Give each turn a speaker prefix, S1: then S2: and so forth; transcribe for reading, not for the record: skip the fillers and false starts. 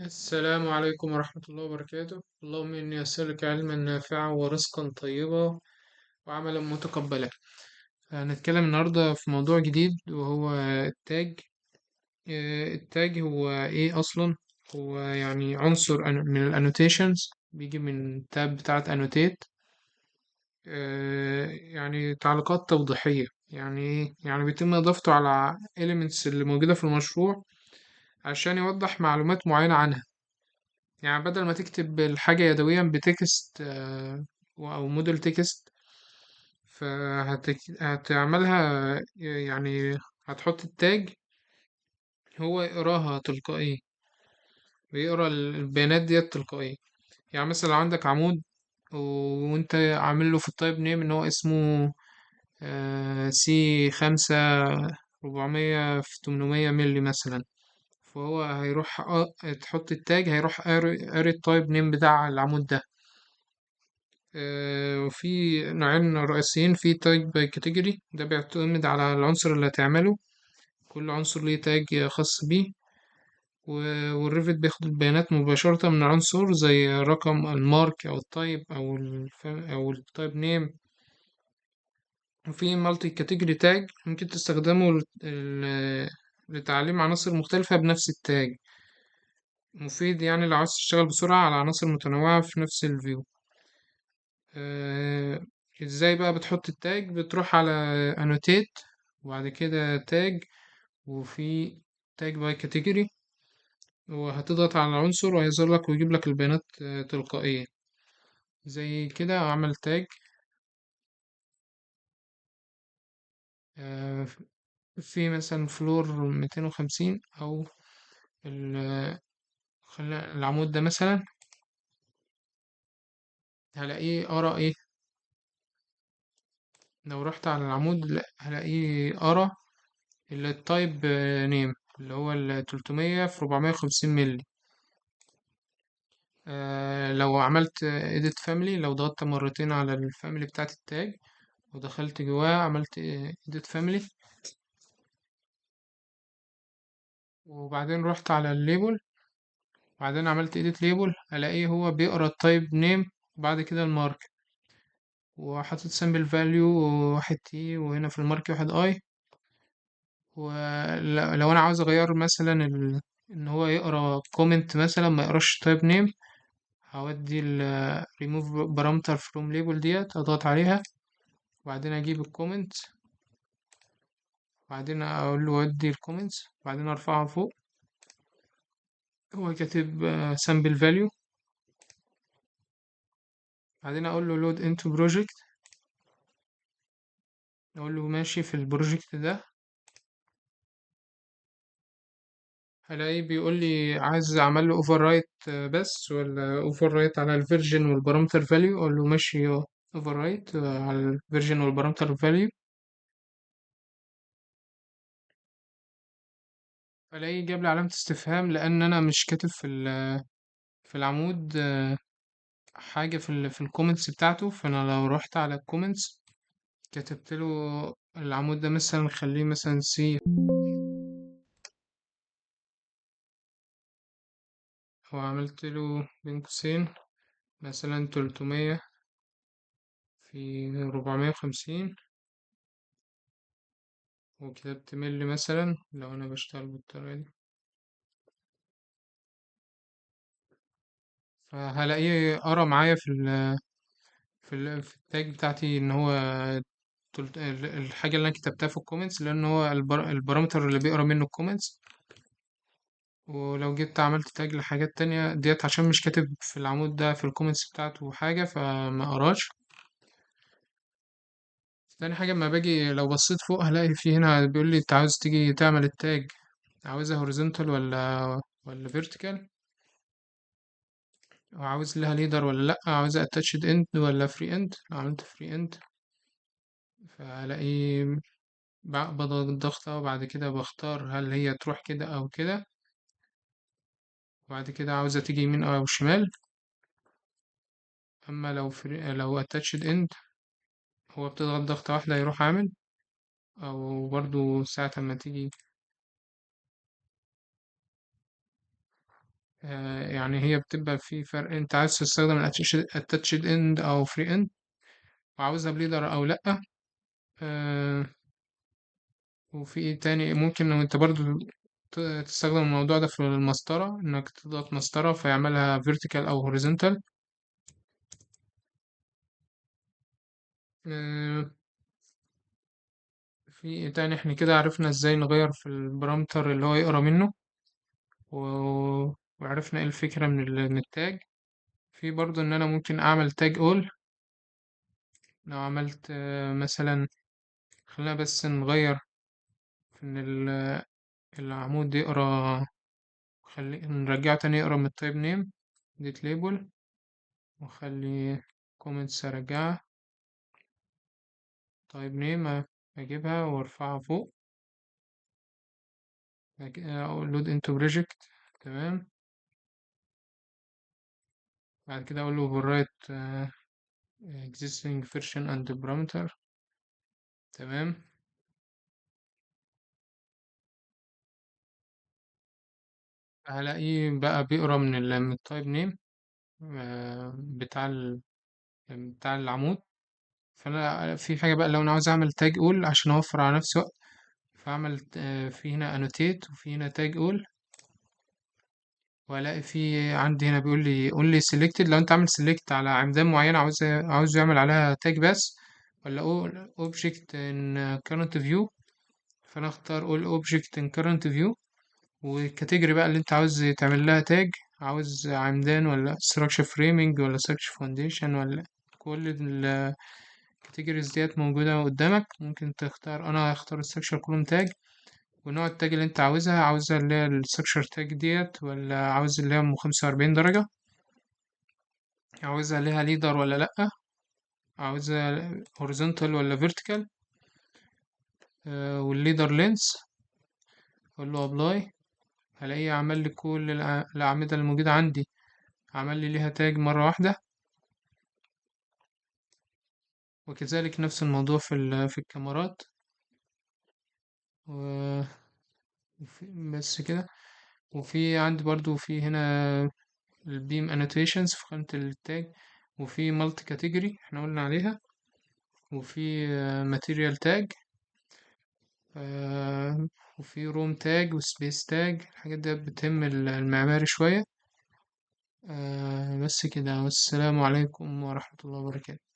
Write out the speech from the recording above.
S1: السلام عليكم ورحمة الله وبركاته. اللهم إني أسألك علما نافعا ورزقا طيبا وعملا متقبلا. هنتكلم النهاردة في موضوع جديد وهو التاج. التاج هو إيه أصلا؟ هو يعني عنصر من الانوتيشنز، بيجي من التاب بتاعة annotate. يعني تعليقات توضيحية. يعني إيه؟ يعني بيتم إضافته على elements اللي موجودة في المشروع عشان يوضح معلومات معينة عنها. يعني بدل ما تكتب الحاجة يدويا بتكست أو موديل تكست، فهتعملها يعني هتحط التاج، هو يقراها تلقائيا، بيقرا البيانات ديت تلقائيا. يعني مثلا لو عندك عمود وانت عامل له في التايب نيم ان هو اسمه سي 5400 في 800 ملي مثلا، فهو هيروح تحط التاج، هيروح قاري التايب نيم بتاع العمود ده. وفي نوعين رئيسيين في تاج باي كاتيجوري، ده بيعتمد على العنصر اللي هتعمله، كل عنصر ليه تاج خاص بيه. والريفت بياخد البيانات مباشرة من العنصر زي رقم المارك أو التايب أو التايب نيم. وفي مالتي كاتيجوري تاج ممكن تستخدمه لتعليم عناصر مختلفة بنفس التاج، مفيد يعني لو عاوز تشتغل بسرعة على عناصر متنوعة في نفس الفيو. آه، ازاي بقى بتحط التاج؟ بتروح على annotate وبعد كده تاج، وفي تاج باي كاتيجوري، وهتضغط على العنصر وهيظهر لك ويجيب لك البيانات تلقائيا. زي كده اعمل تاج آه، في مثلا فلور 250 او العمود ده مثلا، هلاقيه ارى ايه. لو رحت على العمود هلاقيه ارى التايب نيم اللي هو 300 في 450 ملي. لو عملت edit family، لو ضغطت مرتين على الفاميلي بتاعت التاج ودخلت جواه عملت edit family، وبعدين رحت على الليبل وبعدين عملت edit label، الاقيه هو بيقرا التايب نيم وبعد كده المارك، وحاطط sample value واحد تي، وهنا في المارك واحد اي. ولو انا عاوز اغير مثلا ان هو يقرا comment مثلا ما يقراش تايب نيم، هودي ال remove parameter from label ديت، اضغط عليها وبعدين اجيب الكومنت، بعدين اقول له ودي الكومنتس، بعدين ارفعها فوق. هو كاتب sample value، بعدين اقول له load into project، اقول له ماشي في البروجكت ده. هلاقيه بيقول لي عايز اعمل له overwrite بس ولا overwrite على الفيرجن والبارامتر فاليو، اقول له ماشي overwrite على الفيرجن والبارامتر فاليو. الاقيه جاب لي علامة استفهام لان انا مش كاتب في العمود حاجة في الكومنتس بتاعته. فانا لو رحت على الكومنتس كتبت له العمود ده مثلا خليه مثلا سي، وعملت له بين قوسين مثلا 300 في 450، وكتبت ملي مثلا لو أنا بشتغل بالطريقة دي. فهلاقيه قرا معايا في التاج بتاعتي إن هو الحاجة اللي أنا كتبتها في الكومنتس، لأن هو البارامتر اللي بيقرا منه الكومنتس. ولو جيت عملت تاج لحاجات تانية ديت عشان مش كاتب في العمود ده في الكومنتس بتاعته حاجة فما قراش. تاني حاجة لما باجي لو بصيت فوق هلاقي في هنا بيقول لي انت عاوز تيجي تعمل التاج، عاوزها horizontal ولا vertical، وعاوز لها leader ولا لأ، عاوزها attached end ولا free end. لو عملت free end فهلاقي بضغط ضغطة وبعد كده بختار هل هي تروح كده أو كده، وبعد كده عاوزة تيجي يمين أو شمال. أما لو attached end هو بتضغط ضغطة واحدة يروح عامل، أو برضو ساعة ما تيجي يعني هي بتبقى في فرق، انت عايز تستخدم الاتاتشد اند او فري اند، وعاوزها بليدر او لأ. آه، وفي ايه تاني ممكن لو انت برضو تستخدم الموضوع ده في المسطرة، انك تضغط مسطرة فيعملها vertical او horizontal. آه، في ايه تاني، احنا كده عرفنا ازاي نغير في البارامتر اللي هو يقرا منه، وعرفنا ايه الفكرة من التاج. في برضو ان انا ممكن اعمل تاج اول. لو عملت مثلا، خلينا بس نغير في ان العمود يقرا، نرجعه تاني يقرا من التايب نيم ديت ليبل، وخلي كومنتس ارجعها تايب نيم، اجيبها وارفعها فوق، اقول لود انتو بروجكت. تمام. بعد كده اقول له overwrite existing version and parameter. تمام. هلاقيه بقى بيقرا من التايب نيم بتاع العمود. فانا في حاجه بقى، لو انا عاوز اعمل تاج اول عشان اوفر على نفسي وقت، فاعمل في هنا annotate وفي هنا تاج اول، والاقي في عندي هنا بيقول لي قول لي selected. لو انت عامل select على عمدان معينه عاوز يعمل عليها تاج بس، ولا all object in current view. فانا اختار all object in current view، والكاتيجوري بقى اللي انت عاوز تعمل لها تاج، عاوز عمدان ولا structure framing ولا structure foundation ولا كل الكاتيجوريز ديت موجودة قدامك. ممكن تختار، انا هختار structure column tag، ونوع التاج اللي انت عاوزها اللي هي الستراكشر تاج ديت، ولا عاوز اللي هي ام 45 درجة، عاوزها ليها ليدر ولا لأ، عاوزها horizontal ولا vertical، والليدر لينس. اقول له ابلاي، هلاقيه عمل لي كل الأعمدة الموجودة عندي، عمل لي ليها تاج مرة واحدة. وكذلك نفس الموضوع في الكاميرات. و- بس كده. وفي عندي برضو في هنا البيم annotations في خانة التاج، وفي مالتي كاتيجوري احنا قلنا عليها، وفي ماتيريال تاج، وفي روم تاج وسبيس تاج. الحاجات دي بتهم المعماري شوية. بس كده، والسلام عليكم ورحمة الله وبركاته.